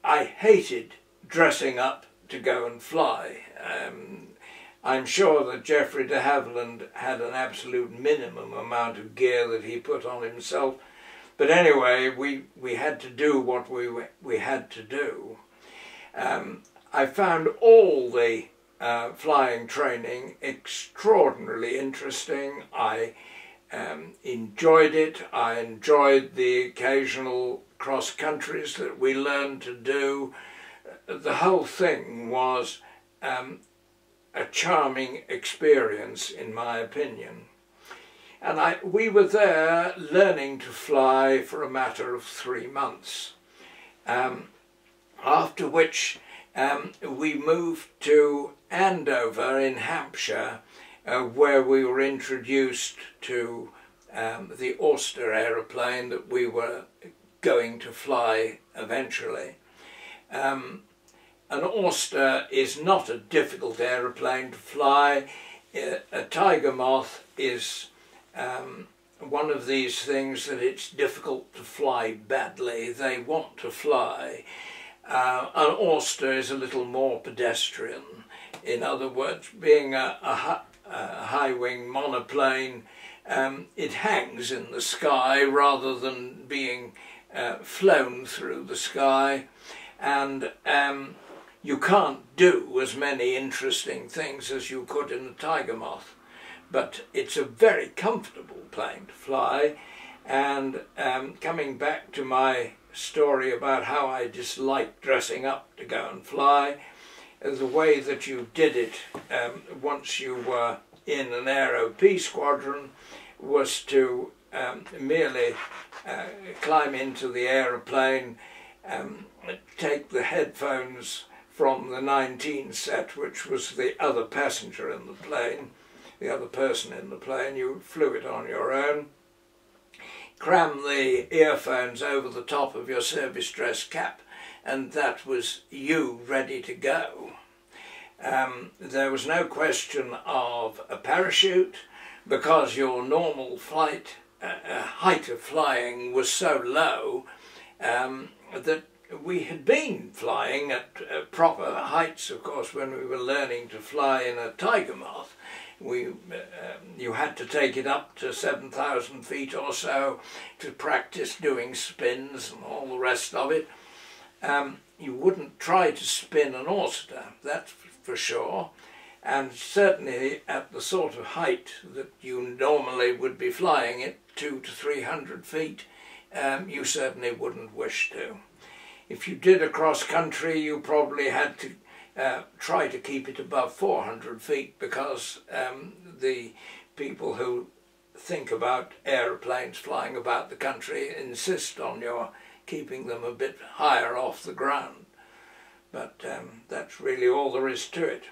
I hated dressing up to go and fly. I'm sure that Geoffrey de Havilland had an absolute minimum amount of gear that he put on himself. But anyway, we had to do what we had to do. I found all the flying training extraordinarily interesting. I enjoyed it. I enjoyed the occasional cross countries that we learned to do. The whole thing was a charming experience, in my opinion. And we were there learning to fly for a matter of 3 months, after which we moved to Andover in Hampshire, where we were introduced to the Auster aeroplane that we were going to fly eventually. An Auster is not a difficult aeroplane to fly. A Tiger Moth is one of these things that it's difficult to fly badly. They want to fly. An Auster is a little more pedestrian. In other words, being a high-wing monoplane, it hangs in the sky rather than being flown through the sky, and you can't do as many interesting things as you could in a Tiger Moth, but it's a very comfortable plane to fly. And coming back to my story about how I disliked dressing up to go and fly, the way that you did it once you were in an Aero P squadron was to merely climb into the aeroplane, take the headphones from the 19 set, which was the other passenger in the plane, the other person in the plane. You flew it on your own, cram the earphones over the top of your service dress cap, and that was you ready to go. There was no question of a parachute, because your normal flight height of flying was so low that we had been flying at proper heights, of course, when we were learning to fly in a Tiger Moth, You had to take it up to 7,000 feet or so to practice doing spins and all the rest of it. You wouldn't try to spin an oyster, that's for sure, and certainly at the sort of height that you normally would be flying it, 200 to 300 feet, you certainly wouldn't wish to. If you did across country, you probably had to try to keep it above 400 feet, because the people who think about aeroplanes flying about the country insist on your keeping them a bit higher off the ground. But that's really all there is to it.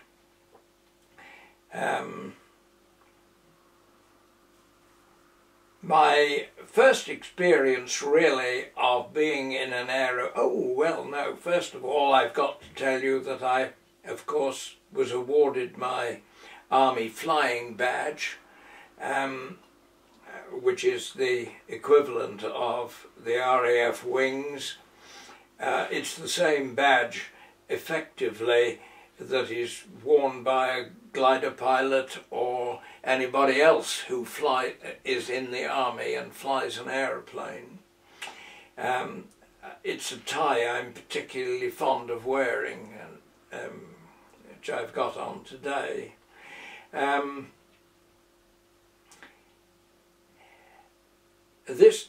My first experience really of being in an first of all I've got to tell you that I, of course, was awarded my Army Flying Badge, which is the equivalent of the RAF wings. It's the same badge, effectively, that is worn by a glider pilot or anybody else who is in the army and flies an aeroplane. It's a tie I'm particularly fond of wearing, which I've got on today. This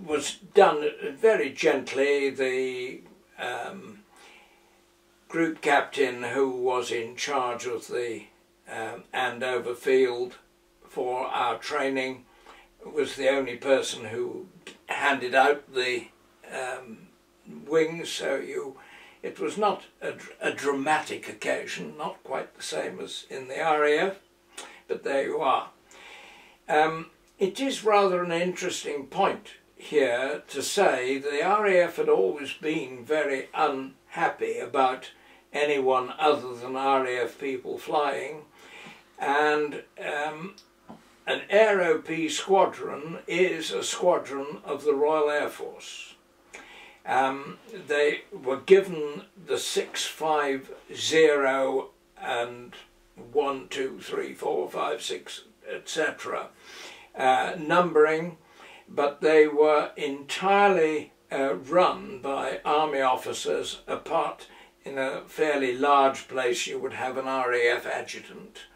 was done very gently. The group captain who was in charge of the Andover field for our training was the only person who handed out the wings, so it was not a dramatic occasion, not quite the same as in the RAF, but there you are. It is rather an interesting point here to say the RAF had always been very unhappy about anyone other than RAF people flying, and an Aero-P squadron is a squadron of the Royal Air Force. They were given the 650 and 1, 2, 3, 4, 5, 6, etc. Numbering, but they were entirely run by army officers. Apart in a fairly large place you would have an RAF adjutant,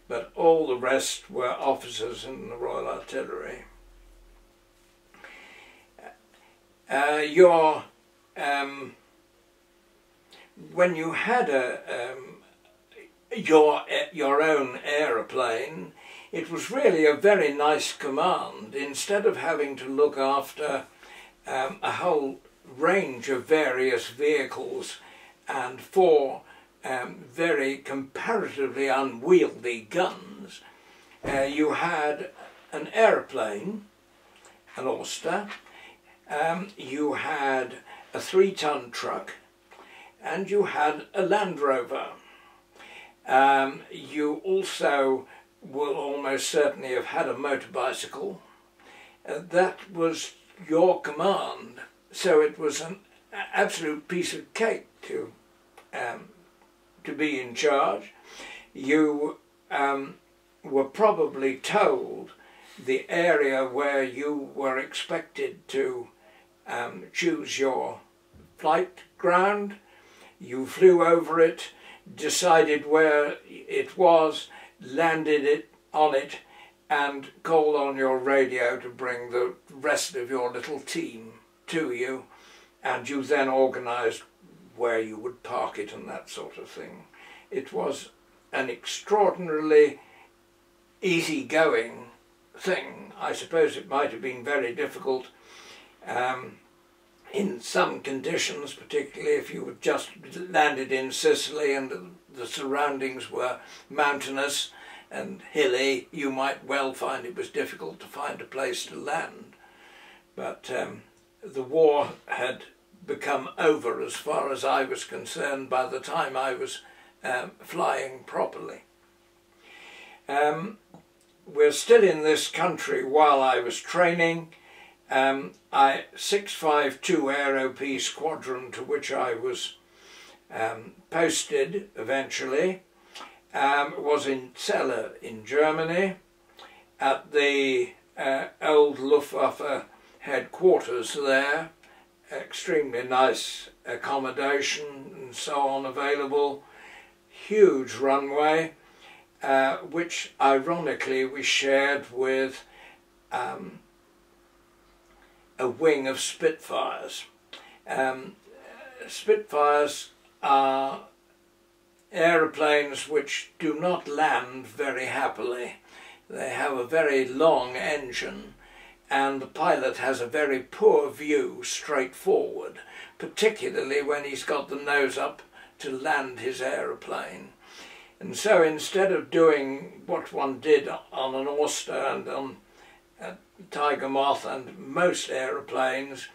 but all the rest were officers in the Royal Artillery. When you had your own aeroplane, it was really a very nice command. Instead of having to look after a whole range of various vehicles and 4 very comparatively unwieldy guns, you had an aeroplane, an Oyster, you had a 3-ton truck, and you had a Land Rover. You also will almost certainly have had a motorbicycle. That was your command, so it was an absolute piece of cake to be in charge. You were probably told the area where you were expected to choose your flight ground. You flew over it, decided where it was, landed on it, and called on your radio to bring the rest of your little team to you, and you then organised where you would park it and that sort of thing. It was an extraordinarily easy-going thing. I suppose it might have been very difficult in some conditions, particularly if you had just landed in Sicily and the surroundings were mountainous and hilly. You might well find it was difficult to find a place to land. But the war had become over as far as I was concerned by the time I was flying properly. We're still in this country while I was training. 652 Aero-P squadron, to which I was posted eventually, was in Celle in Germany at the old Luftwaffe headquarters there. Extremely nice accommodation and so on available. Huge runway, which ironically we shared with a wing of Spitfires. Spitfires are aeroplanes which do not land very happily. They have a very long engine and the pilot has a very poor view straight forward, particularly when he's got the nose up to land his aeroplane. And so instead of doing what one did on an Oyster and on Tiger Moth and most aeroplanes,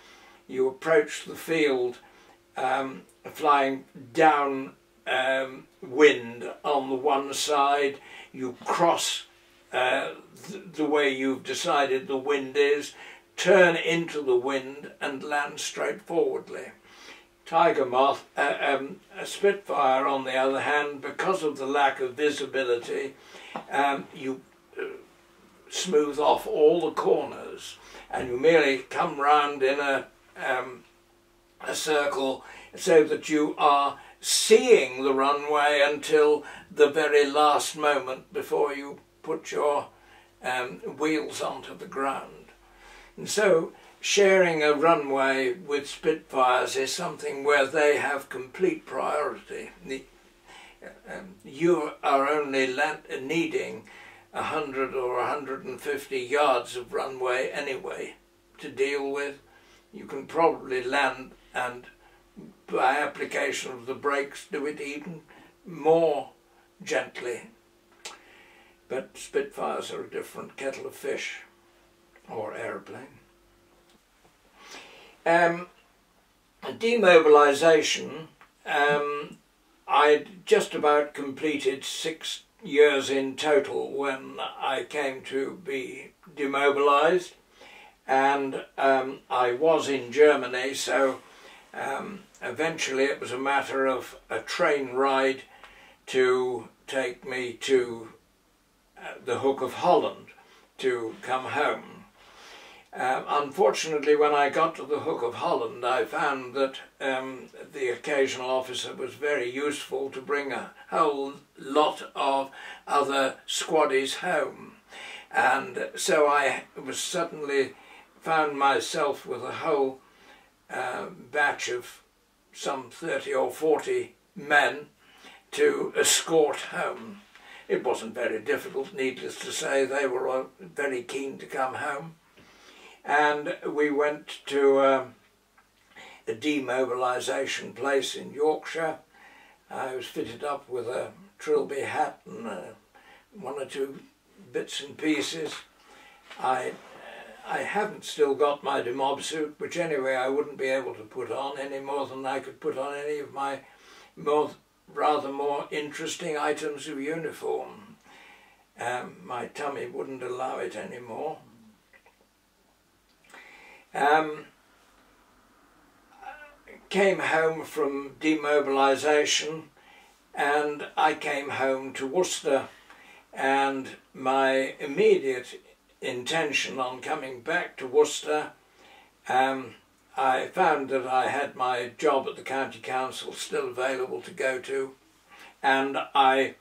you approach the field flying down wind on the one side, you cross the way you've decided the wind is, turn into the wind and land straightforwardly. Tiger Moth, a Spitfire on the other hand, because of the lack of visibility, you smooth off all the corners and you merely come round in a circle so that you are seeing the runway until the very last moment before you put your wheels onto the ground. And so sharing a runway with Spitfires is something where they have complete priority. You are only needing 100 or 150 yards of runway anyway to deal with. You can probably land and by application of the brakes do it even more gently. But Spitfires are a different kettle of fish, or aeroplane. Demobilisation, I'd just about completed 6 years in total when I came to be demobilised, and I was in Germany, so eventually it was a matter of a train ride to take me to the Hook of Holland to come home. Unfortunately, when I got to the Hook of Holland, I found that the occasional officer was very useful to bring a whole lot of other squaddies home. And so I was suddenly found myself with a whole batch of some 30 or 40 men to escort home. It wasn't very difficult, needless to say. They were all very keen to come home. And we went to a demobilisation place in Yorkshire. I was fitted up with a trilby hat and one or two bits and pieces. I haven't still got my demob suit, which anyway I wouldn't be able to put on any more than I could put on any of my rather more interesting items of uniform. My tummy wouldn't allow it anymore. Came home from demobilisation and I came home to Worcester, and my immediate intention on coming back to Worcester, I found that I had my job at the County Council still available to go to, and I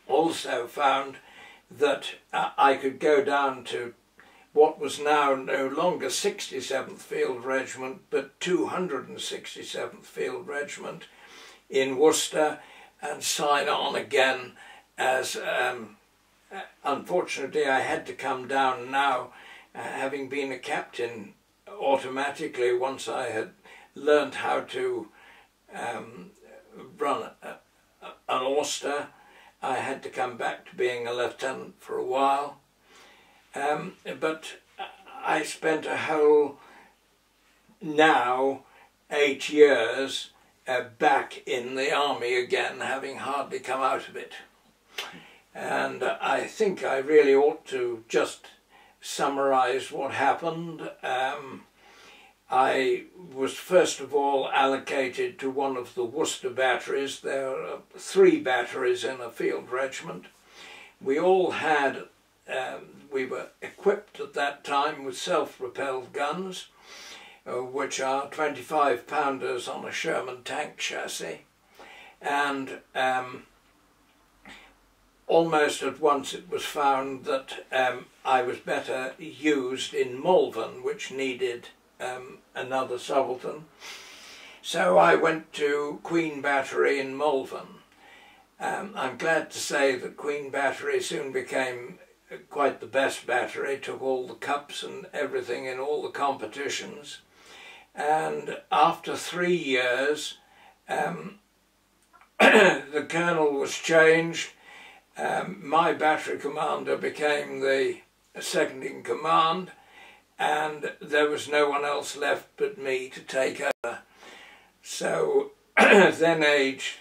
also found that I could go down to what was now no longer 67th Field Regiment but 267th Field Regiment in Worcester and sign on again as, unfortunately I had to come down now, having been a captain automatically once I had learned how to run an Oyster. I had to come back to being a lieutenant for a while. But I spent a whole, now, 8 years back in the army again, having hardly come out of it. And I think I really ought to just summarise what happened. I was first of all allocated to one of the Worcester batteries. There are 3 batteries in a field regiment. We all had, we were equipped at that time with self-propelled guns, which are 25-pounders on a Sherman tank chassis. And almost at once it was found that I was better used in Malvern, which needed another subaltern. So I went to Queen Battery in Malvern. I'm glad to say that Queen Battery soon became quite the best battery, took all the cups and everything in all the competitions. And after 3 years, the colonel was changed. My battery commander became the second in command, and there was no one else left but me to take over. So then, aged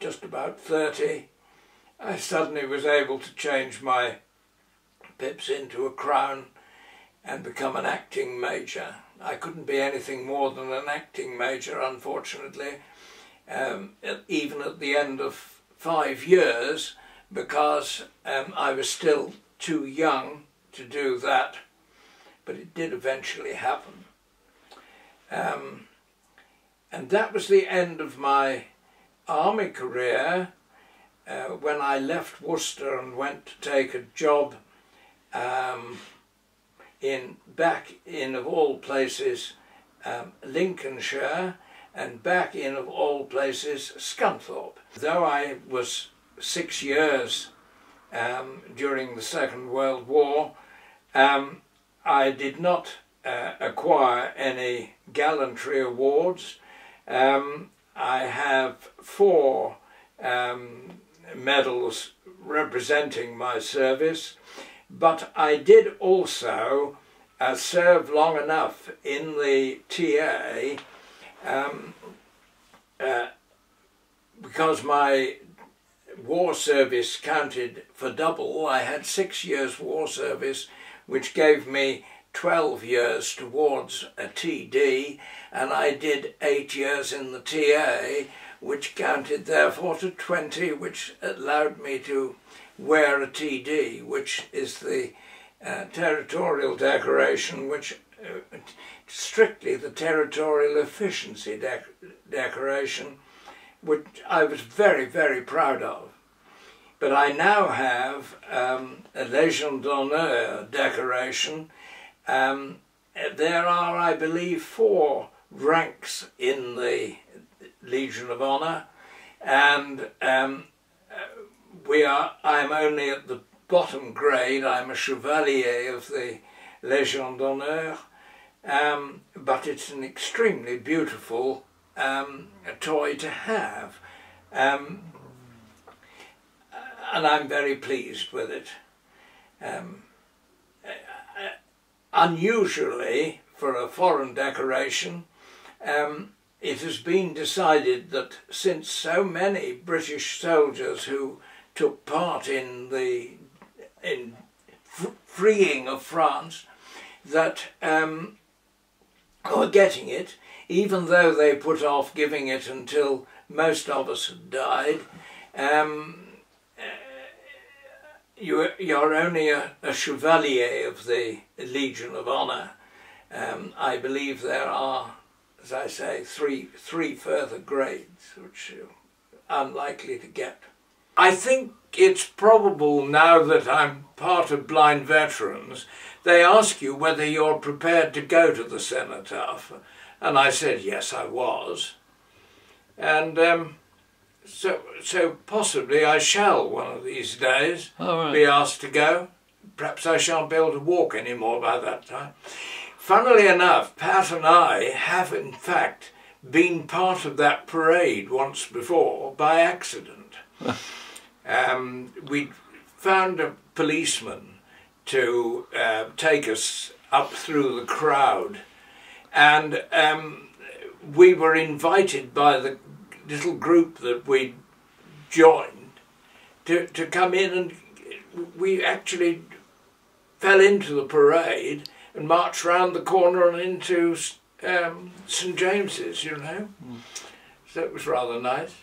just about 30, I suddenly was able to change my pips into a crown and become an acting major. I couldn't be anything more than an acting major, unfortunately, even at the end of 5 years, because I was still too young to do that, but it did eventually happen. And that was the end of my army career. When I left Worcester and went to take a job back in, of all places, Lincolnshire, and back in, of all places, Scunthorpe. Though I was 6 years during the Second World War, I did not acquire any gallantry awards. I have 4 medals representing my service, but I did also serve long enough in the TA because my war service counted for double. I had 6 years war service, which gave me 12 years towards a TD, and I did 8 years in the TA, which counted therefore to 20, which allowed me to wear a TD, which is the territorial decoration, which strictly the territorial efficiency decoration, which I was very, very proud of. But I now have a Légion d'honneur decoration. There are, I believe, 4 ranks in the Legion of Honour, and I'm only at the bottom grade. I'm a Chevalier of the Légion d'honneur, but it's an extremely beautiful toy to have, and I'm very pleased with it. Unusually, for a foreign decoration, it has been decided that since so many British soldiers who took part in the freeing of France that are getting it, even though they put off giving it until most of us had died, you're only a Chevalier of the Legion of Honour. I believe there are, as I say, three further grades, which are unlikely to get. I think it's probable, now that I'm part of Blind Veterans, they ask you whether you're prepared to go to the cenotaph, and I said yes, I was, and so possibly I shall one of these days be asked to go. Perhaps I shan't be able to walk anymore by that time. Funnily enough, Pat and I have in fact been part of that parade once before by accident. We found a policeman to take us up through the crowd, and we were invited by the little group that we joined to come in, and we actually fell into the parade and marched round the corner and into St James's, you know. So it was rather nice.